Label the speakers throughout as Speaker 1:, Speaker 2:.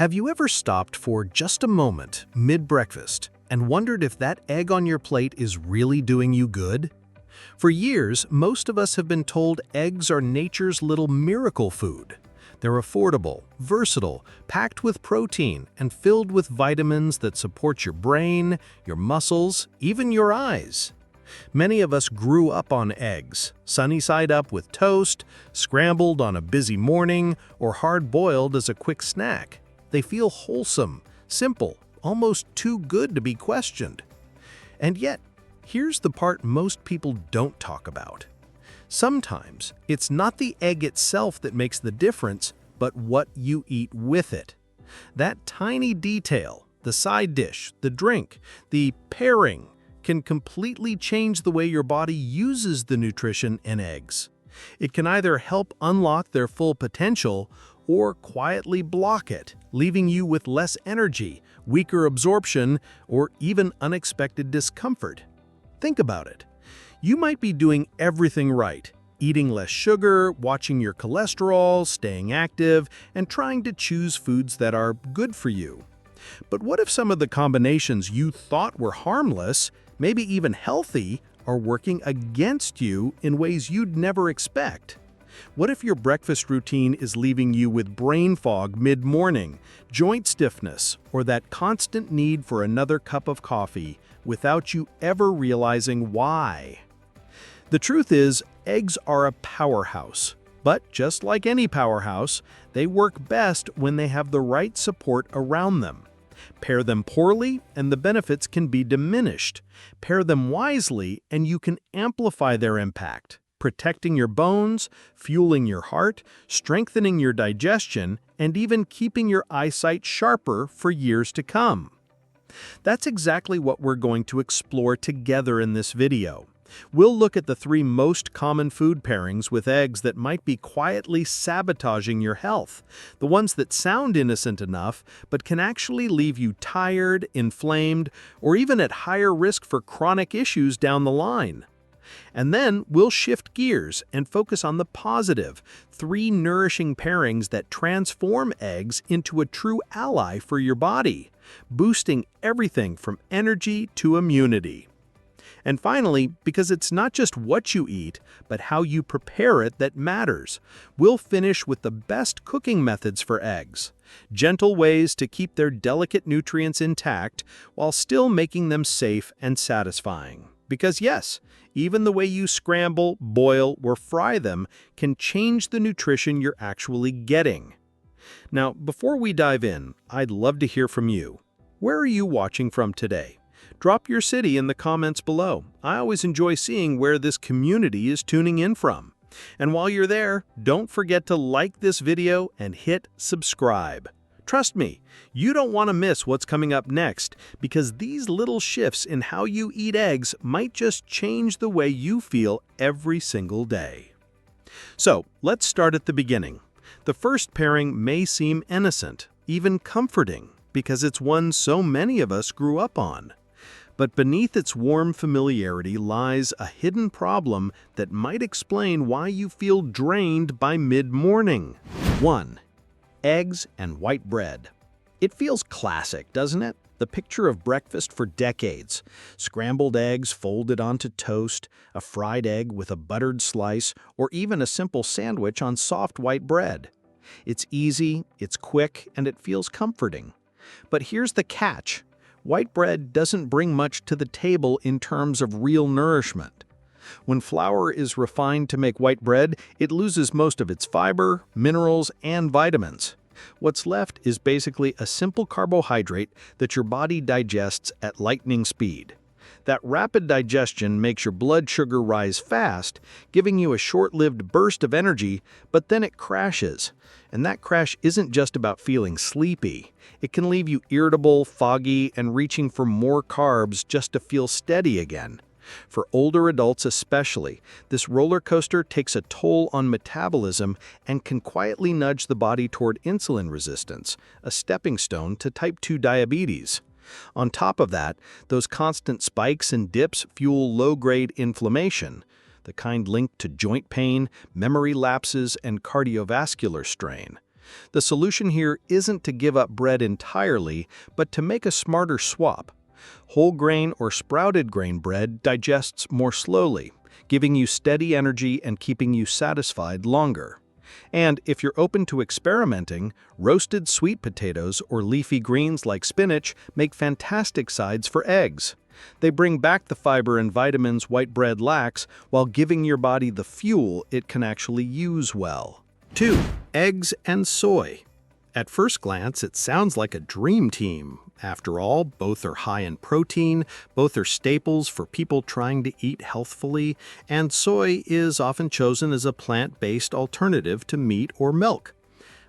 Speaker 1: Have you ever stopped for just a moment mid-breakfast and wondered if that egg on your plate is really doing you good? For years, most of us have been told eggs are nature's little miracle food. They're affordable, versatile, packed with protein, and filled with vitamins that support your brain, your muscles, even your eyes. Many of us grew up on eggs, sunny side up with toast, scrambled on a busy morning, or hard-boiled as a quick snack. They feel wholesome, simple, almost too good to be questioned. And yet, here's the part most people don't talk about. Sometimes, it's not the egg itself that makes the difference, but what you eat with it. That tiny detail, the side dish, the drink, the pairing, can completely change the way your body uses the nutrition in eggs. It can either help unlock their full potential or quietly block it, leaving you with less energy, weaker absorption, or even unexpected discomfort. Think about it. You might be doing everything right, eating less sugar, watching your cholesterol, staying active, and trying to choose foods that are good for you. But what if some of the combinations you thought were harmless, maybe even healthy, are working against you in ways you'd never expect? What if your breakfast routine is leaving you with brain fog mid-morning, joint stiffness, or that constant need for another cup of coffee without you ever realizing why? The truth is, eggs are a powerhouse. But just like any powerhouse, they work best when they have the right support around them. Pair them poorly, and the benefits can be diminished. Pair them wisely, and you can amplify their impact, protecting your bones, fueling your heart, strengthening your digestion, and even keeping your eyesight sharper for years to come. That's exactly what we're going to explore together in this video. We'll look at the 3 most common food pairings with eggs that might be quietly sabotaging your health, the ones that sound innocent enough but can actually leave you tired, inflamed, or even at higher risk for chronic issues down the line. And then we'll shift gears and focus on the positive, 3 nourishing pairings that transform eggs into a true ally for your body, boosting everything from energy to immunity. And finally, because it's not just what you eat, but how you prepare it that matters, we'll finish with the best cooking methods for eggs, gentle ways to keep their delicate nutrients intact while still making them safe and satisfying. Because yes, even the way you scramble, boil, or fry them can change the nutrition you're actually getting. Now, before we dive in, I'd love to hear from you. Where are you watching from today? Drop your city in the comments below. I always enjoy seeing where this community is tuning in from. And while you're there, don't forget to like this video and hit subscribe. Trust me, you don't want to miss what's coming up next, because these little shifts in how you eat eggs might just change the way you feel every single day. So, let's start at the beginning. The first pairing may seem innocent, even comforting, because it's one so many of us grew up on. But beneath its warm familiarity lies a hidden problem that might explain why you feel drained by mid-morning. 1. Eggs and white bread. It feels classic, doesn't it? The picture of breakfast for decades. Scrambled eggs folded onto toast, a fried egg with a buttered slice, or even a simple sandwich on soft white bread. It's easy, it's quick, and it feels comforting. But here's the catch. White bread doesn't bring much to the table in terms of real nourishment. When flour is refined to make white bread, it loses most of its fiber, minerals, and vitamins. What's left is basically a simple carbohydrate that your body digests at lightning speed. That rapid digestion makes your blood sugar rise fast, giving you a short-lived burst of energy, but then it crashes. And that crash isn't just about feeling sleepy. It can leave you irritable, foggy, and reaching for more carbs just to feel steady again. For older adults especially, this roller coaster takes a toll on metabolism and can quietly nudge the body toward insulin resistance, a stepping stone to type 2 diabetes. On top of that, those constant spikes and dips fuel low-grade inflammation, the kind linked to joint pain, memory lapses, and cardiovascular strain. The solution here isn't to give up bread entirely, but to make a smarter swap. Whole grain or sprouted grain bread digests more slowly, giving you steady energy and keeping you satisfied longer. And if you're open to experimenting, roasted sweet potatoes or leafy greens like spinach make fantastic sides for eggs. They bring back the fiber and vitamins white bread lacks while giving your body the fuel it can actually use well. 2. Eggs and soy. At first glance, it sounds like a dream team. After all, both are high in protein, both are staples for people trying to eat healthfully, and soy is often chosen as a plant-based alternative to meat or milk.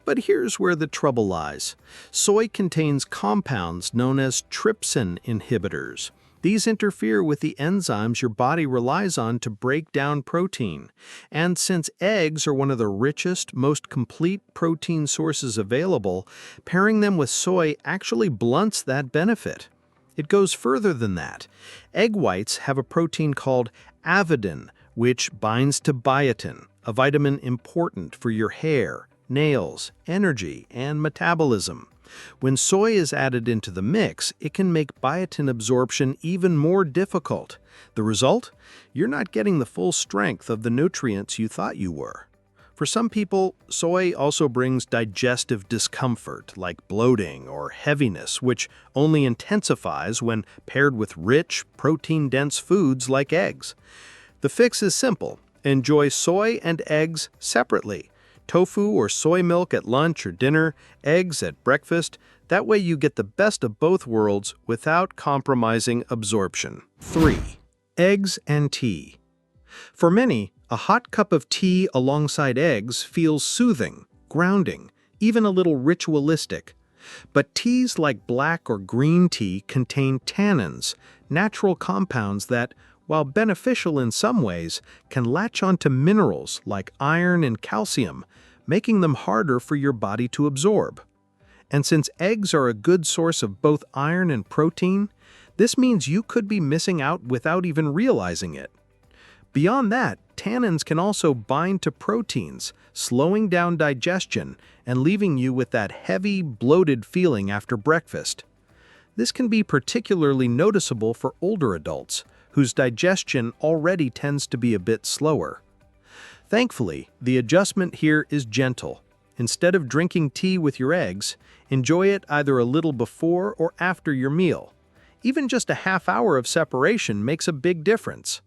Speaker 1: But here's where the trouble lies. Soy contains compounds known as trypsin inhibitors. These interfere with the enzymes your body relies on to break down protein. And since eggs are one of the richest, most complete protein sources available, pairing them with soy actually blunts that benefit. It goes further than that. Egg whites have a protein called avidin, which binds to biotin, a vitamin important for your hair, nails, energy, and metabolism. When soy is added into the mix, it can make biotin absorption even more difficult. The result? You're not getting the full strength of the nutrients you thought you were. For some people, soy also brings digestive discomfort, like bloating or heaviness, which only intensifies when paired with rich, protein-dense foods like eggs. The fix is simple. Enjoy soy and eggs separately. Tofu or soy milk at lunch or dinner, eggs at breakfast. That way you get the best of both worlds without compromising absorption. 3. Eggs and tea. For many, a hot cup of tea alongside eggs feels soothing, grounding, even a little ritualistic. But teas like black or green tea contain tannins, natural compounds that, while beneficial in some ways, can latch onto minerals like iron and calcium, making them harder for your body to absorb. And since eggs are a good source of both iron and protein, this means you could be missing out without even realizing it. Beyond that, tannins can also bind to proteins, slowing down digestion and leaving you with that heavy, bloated feeling after breakfast. This can be particularly noticeable for older adults, whose digestion already tends to be a bit slower. Thankfully, the adjustment here is gentle. Instead of drinking tea with your eggs, enjoy it either a little before or after your meal. Even just a half hour of separation makes a big difference.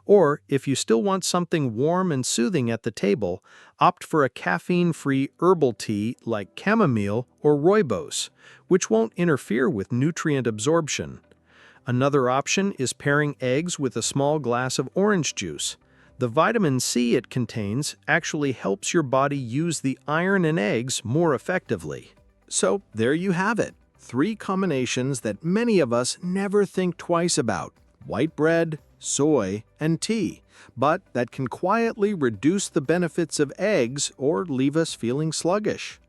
Speaker 1: Or, if you still want something warm and soothing at the table, opt for a caffeine-free herbal tea like chamomile or rooibos, which won't interfere with nutrient absorption. Another option is pairing eggs with a small glass of orange juice. The vitamin C it contains actually helps your body use the iron in eggs more effectively. So there you have it, 3 combinations that many of us never think twice about: white bread, soy, and tea, but that can quietly reduce the benefits of eggs or leave us feeling sluggish.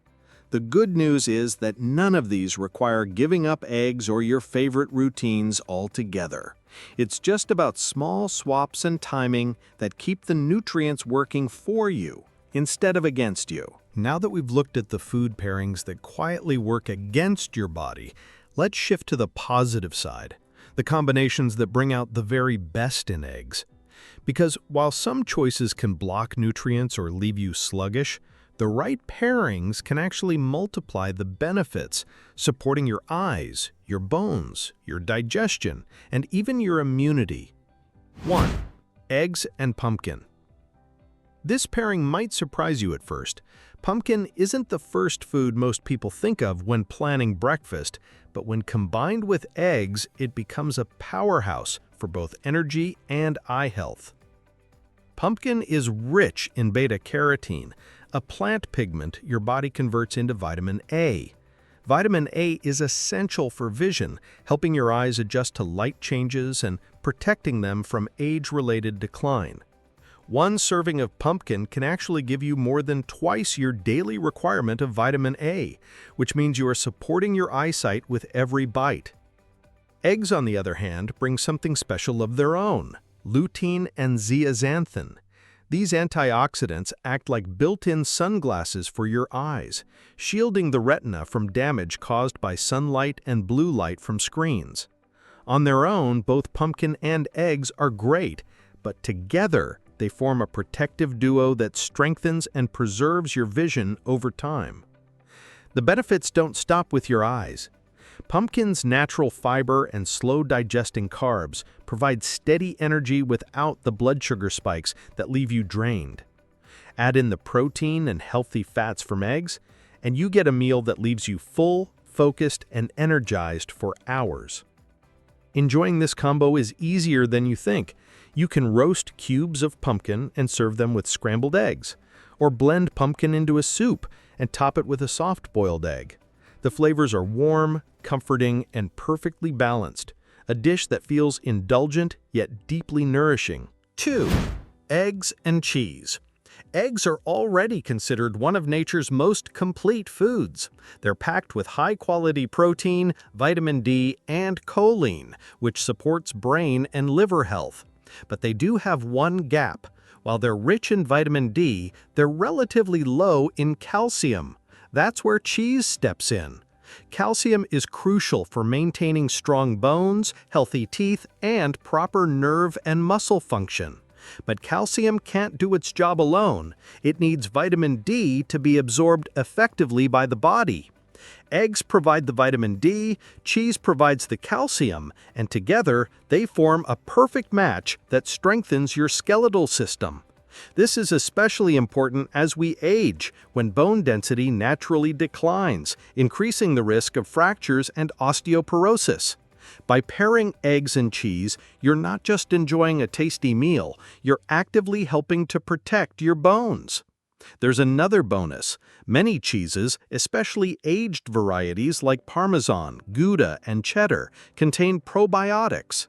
Speaker 1: The good news is that none of these require giving up eggs or your favorite routines altogether. It's just about small swaps and timing that keep the nutrients working for you instead of against you. Now that we've looked at the food pairings that quietly work against your body, let's shift to the positive side, the combinations that bring out the very best in eggs. Because while some choices can block nutrients or leave you sluggish, the right pairings can actually multiply the benefits, supporting your eyes, your bones, your digestion, and even your immunity. 1. Eggs and pumpkin. This pairing might surprise you at first. Pumpkin isn't the first food most people think of when planning breakfast, but when combined with eggs, it becomes a powerhouse for both energy and eye health. Pumpkin is rich in beta-carotene, a plant pigment your body converts into vitamin A. Vitamin A is essential for vision, helping your eyes adjust to light changes and protecting them from age-related decline. One serving of pumpkin can actually give you more than twice your daily requirement of vitamin A, which means you are supporting your eyesight with every bite. Eggs, on the other hand, bring something special of their own: lutein and zeaxanthin. These antioxidants act like built-in sunglasses for your eyes, shielding the retina from damage caused by sunlight and blue light from screens. On their own, both pumpkin and eggs are great, but together they form a protective duo that strengthens and preserves your vision over time. The benefits don't stop with your eyes. Pumpkin's natural fiber and slow-digesting carbs provide steady energy without the blood sugar spikes that leave you drained. Add in the protein and healthy fats from eggs, and you get a meal that leaves you full, focused, and energized for hours. Enjoying this combo is easier than you think. You can roast cubes of pumpkin and serve them with scrambled eggs, or blend pumpkin into a soup and top it with a soft-boiled egg. The flavors are warm, comforting, and perfectly balanced, a dish that feels indulgent yet deeply nourishing. 2. Eggs and cheese. Eggs are already considered one of nature's most complete foods. They're packed with high-quality protein, vitamin D, and choline, which supports brain and liver health. But they do have one gap. While they're rich in vitamin D, they're relatively low in calcium. That's where cheese steps in. Calcium is crucial for maintaining strong bones, healthy teeth, and proper nerve and muscle function. But calcium can't do its job alone. It needs vitamin D to be absorbed effectively by the body. Eggs provide the vitamin D, cheese provides the calcium, and together they form a perfect match that strengthens your skeletal system. This is especially important as we age, when bone density naturally declines, increasing the risk of fractures and osteoporosis. By pairing eggs and cheese, you're not just enjoying a tasty meal, you're actively helping to protect your bones. There's another bonus. Many cheeses, especially aged varieties like Parmesan, Gouda, and Cheddar, contain probiotics.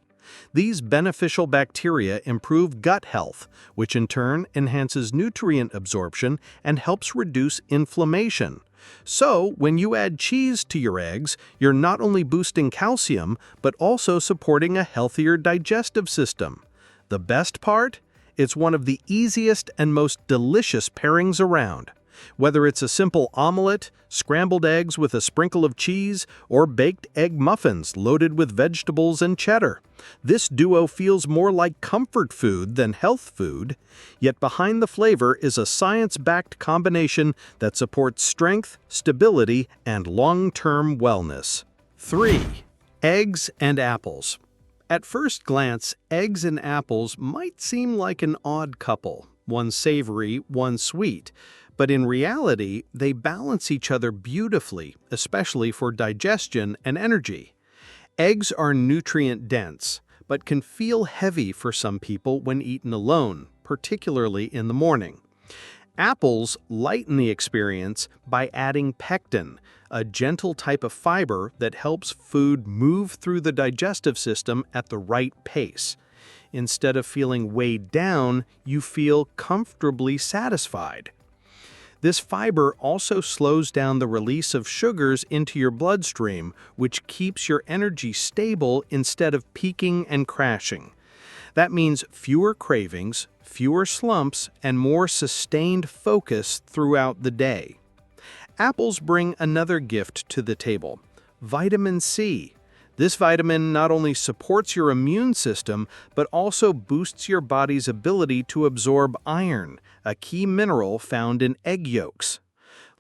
Speaker 1: These beneficial bacteria improve gut health, which in turn enhances nutrient absorption and helps reduce inflammation. So, when you add cheese to your eggs, you're not only boosting calcium, but also supporting a healthier digestive system. The best part? It's one of the easiest and most delicious pairings around. Whether it's a simple omelet, scrambled eggs with a sprinkle of cheese, or baked egg muffins loaded with vegetables and cheddar, this duo feels more like comfort food than health food. Yet behind the flavor is a science-backed combination that supports strength, stability, and long-term wellness. 3. Eggs and apples. At first glance, eggs and apples might seem like an odd couple, one savory, one sweet. But in reality, they balance each other beautifully, especially for digestion and energy. Eggs are nutrient-dense, but can feel heavy for some people when eaten alone, particularly in the morning. Apples lighten the experience by adding pectin, a gentle type of fiber that helps food move through the digestive system at the right pace. Instead of feeling weighed down, you feel comfortably satisfied. This fiber also slows down the release of sugars into your bloodstream, which keeps your energy stable instead of peaking and crashing. That means fewer cravings, fewer slumps, and more sustained focus throughout the day. Apples bring another gift to the table: vitamin C. This vitamin not only supports your immune system, but also boosts your body's ability to absorb iron, a key mineral found in egg yolks.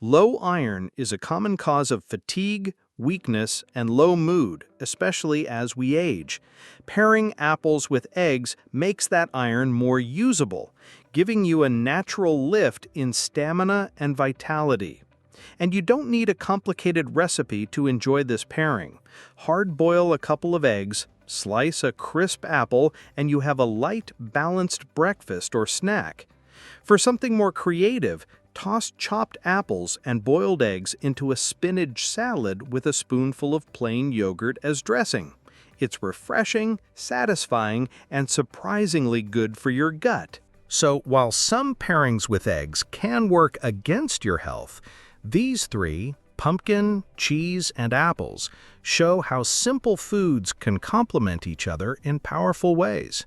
Speaker 1: Low iron is a common cause of fatigue, weakness, and low mood, especially as we age. Pairing apples with eggs makes that iron more usable, giving you a natural lift in stamina and vitality. And you don't need a complicated recipe to enjoy this pairing. Hard-boil a couple of eggs, slice a crisp apple, and you have a light, balanced breakfast or snack. For something more creative, toss chopped apples and boiled eggs into a spinach salad with a spoonful of plain yogurt as dressing. It's refreshing, satisfying, and surprisingly good for your gut. So, while some pairings with eggs can work against your health, these three, pumpkin, cheese, and apples, show how simple foods can complement each other in powerful ways.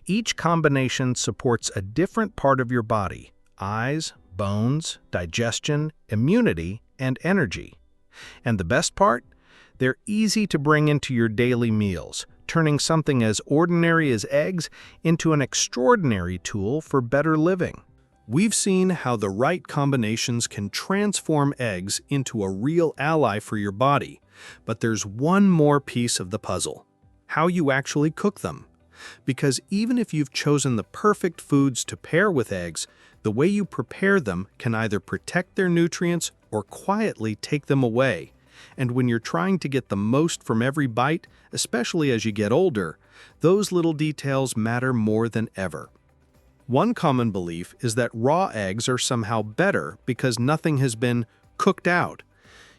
Speaker 1: Each combination supports a different part of your body: eyes, bones, digestion, immunity, and energy. And the best part? They're easy to bring into your daily meals, turning something as ordinary as eggs into an extraordinary tool for better living. We've seen how the right combinations can transform eggs into a real ally for your body, but there's one more piece of the puzzle: how you actually cook them. Because even if you've chosen the perfect foods to pair with eggs, the way you prepare them can either protect their nutrients or quietly take them away. And when you're trying to get the most from every bite, especially as you get older, those little details matter more than ever. One common belief is that raw eggs are somehow better because nothing has been cooked out.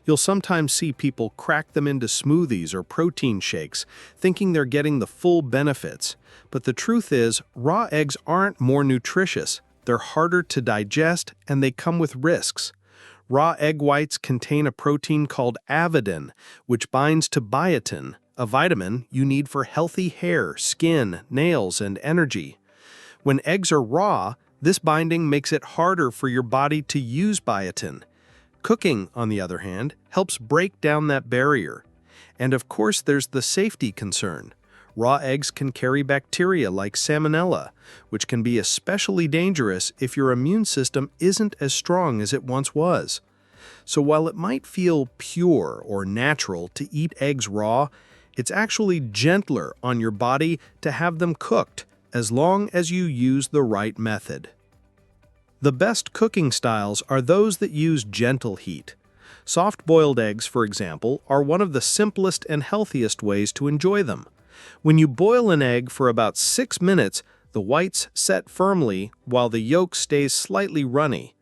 Speaker 1: You'll sometimes see people crack them into smoothies or protein shakes, thinking they're getting the full benefits. But the truth is, raw eggs aren't more nutritious. They're harder to digest, and they come with risks. Raw egg whites contain a protein called avidin, which binds to biotin, a vitamin you need for healthy hair, skin, nails, and energy. When eggs are raw, this binding makes it harder for your body to use biotin. Cooking, on the other hand, helps break down that barrier. And of course, there's the safety concern. Raw eggs can carry bacteria like salmonella, which can be especially dangerous if your immune system isn't as strong as it once was. So while it might feel pure or natural to eat eggs raw, it's actually gentler on your body to have them cooked, as long as you use the right method. The best cooking styles are those that use gentle heat. Soft-boiled eggs, for example, are one of the simplest and healthiest ways to enjoy them. When you boil an egg for about 6 minutes, the whites set firmly while the yolk stays slightly runny.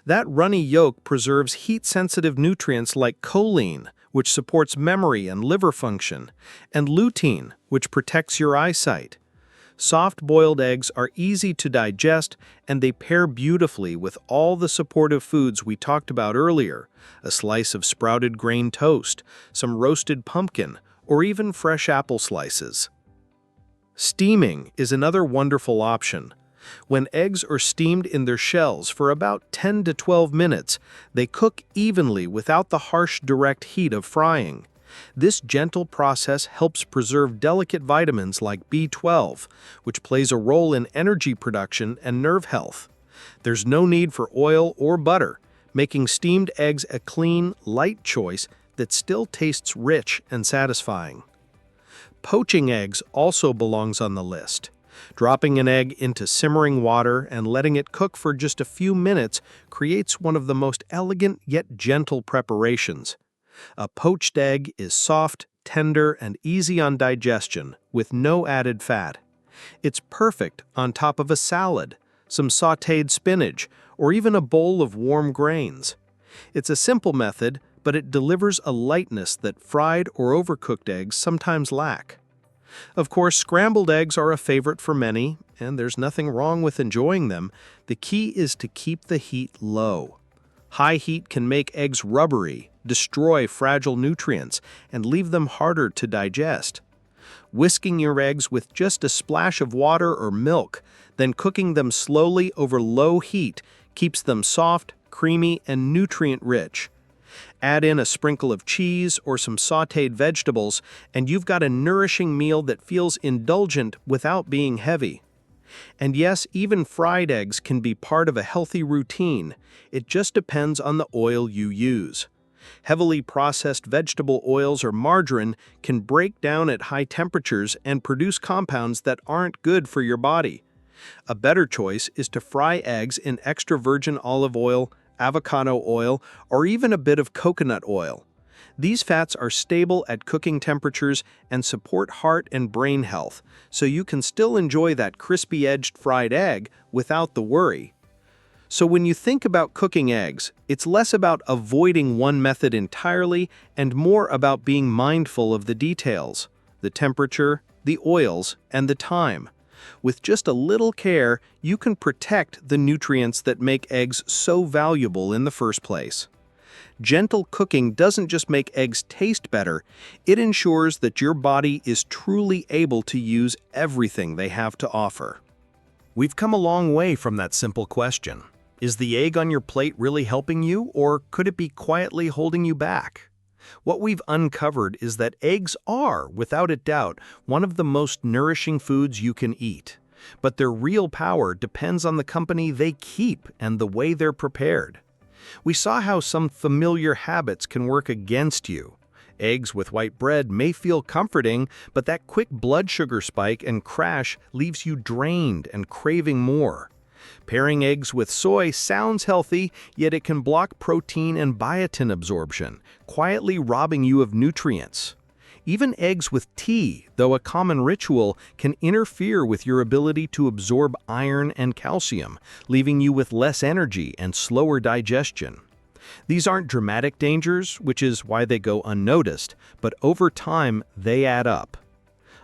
Speaker 1: That runny yolk preserves heat-sensitive nutrients like choline, which supports memory and liver function, and lutein, which protects your eyesight. Soft-boiled eggs are easy to digest, and they pair beautifully with all the supportive foods we talked about earlier: a slice of sprouted grain toast, some roasted pumpkin, or even fresh apple slices. Steaming is another wonderful option. When eggs are steamed in their shells for about 10 to 12 minutes, they cook evenly without the harsh direct heat of frying. This gentle process helps preserve delicate vitamins like B12, which plays a role in energy production and nerve health. There's no need for oil or butter, making steamed eggs a clean, light choice that still tastes rich and satisfying. Poaching eggs also belongs on the list. Dropping an egg into simmering water and letting it cook for just a few minutes creates one of the most elegant yet gentle preparations. A poached egg is soft, tender, and easy on digestion, with no added fat. It's perfect on top of a salad, some sautéed spinach, or even a bowl of warm grains. It's a simple method, but it delivers a lightness that fried or overcooked eggs sometimes lack. Of course, scrambled eggs are a favorite for many, and there's nothing wrong with enjoying them. The key is to keep the heat low. High heat can make eggs rubbery, destroy fragile nutrients, and leave them harder to digest. Whisking your eggs with just a splash of water or milk, then cooking them slowly over low heat keeps them soft, creamy, and nutrient-rich. Add in a sprinkle of cheese or some sautéed vegetables, and you've got a nourishing meal that feels indulgent without being heavy. And yes, even fried eggs can be part of a healthy routine. It just depends on the oil you use. Heavily processed vegetable oils or margarine can break down at high temperatures and produce compounds that aren't good for your body. A better choice is to fry eggs in extra virgin olive oil, avocado oil, or even a bit of coconut oil. These fats are stable at cooking temperatures and support heart and brain health, so you can still enjoy that crispy-edged fried egg without the worry. So when you think about cooking eggs, it's less about avoiding one method entirely and more about being mindful of the details: the temperature, the oils, and the time. With just a little care, you can protect the nutrients that make eggs so valuable in the first place. Gentle cooking doesn't just make eggs taste better, it ensures that your body is truly able to use everything they have to offer. We've come a long way from that simple question. Is the egg on your plate really helping you, or could it be quietly holding you back? What we've uncovered is that eggs are, without a doubt, one of the most nourishing foods you can eat. But their real power depends on the company they keep and the way they're prepared. We saw how some familiar habits can work against you. Eggs with white bread may feel comforting, but that quick blood sugar spike and crash leaves you drained and craving more. Pairing eggs with soy sounds healthy, yet it can block protein and biotin absorption, quietly robbing you of nutrients. Even eggs with tea, though a common ritual, can interfere with your ability to absorb iron and calcium, leaving you with less energy and slower digestion. These aren't dramatic dangers, which is why they go unnoticed, but over time they add up.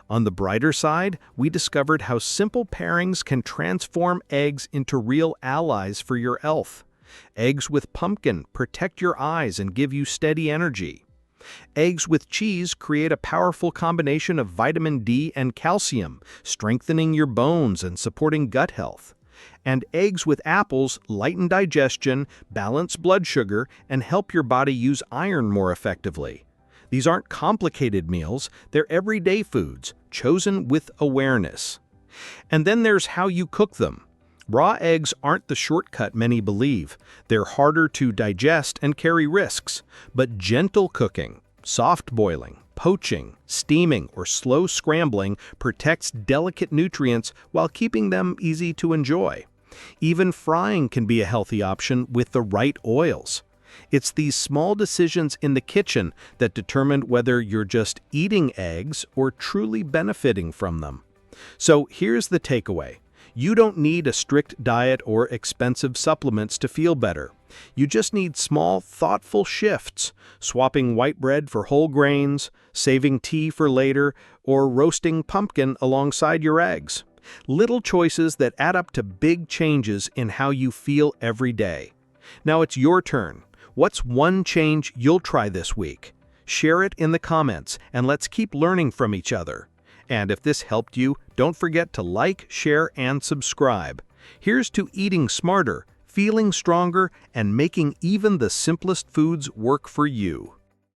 Speaker 1: On the brighter side, we discovered how simple pairings can transform eggs into real allies for your health. Eggs with pumpkin protect your eyes and give you steady energy. Eggs with cheese create a powerful combination of vitamin D and calcium, strengthening your bones and supporting gut health. And eggs with apples lighten digestion, balance blood sugar, and help your body use iron more effectively. These aren't complicated meals, they're everyday foods, chosen with awareness. And then there's how you cook them. Raw eggs aren't the shortcut many believe. They're harder to digest and carry risks. But gentle cooking, soft boiling, poaching, steaming, or slow scrambling protects delicate nutrients while keeping them easy to enjoy. Even frying can be a healthy option with the right oils. It's these small decisions in the kitchen that determine whether you're just eating eggs or truly benefiting from them. So here's the takeaway. You don't need a strict diet or expensive supplements to feel better. You just need small, thoughtful shifts, swapping white bread for whole grains, saving tea for later, or roasting pumpkin alongside your eggs. Little choices that add up to big changes in how you feel every day. Now it's your turn. What's one change you'll try this week? Share it in the comments, and let's keep learning from each other. And if this helped you, don't forget to like, share, and subscribe. Here's to eating smarter, feeling stronger, and making even the simplest foods work for you.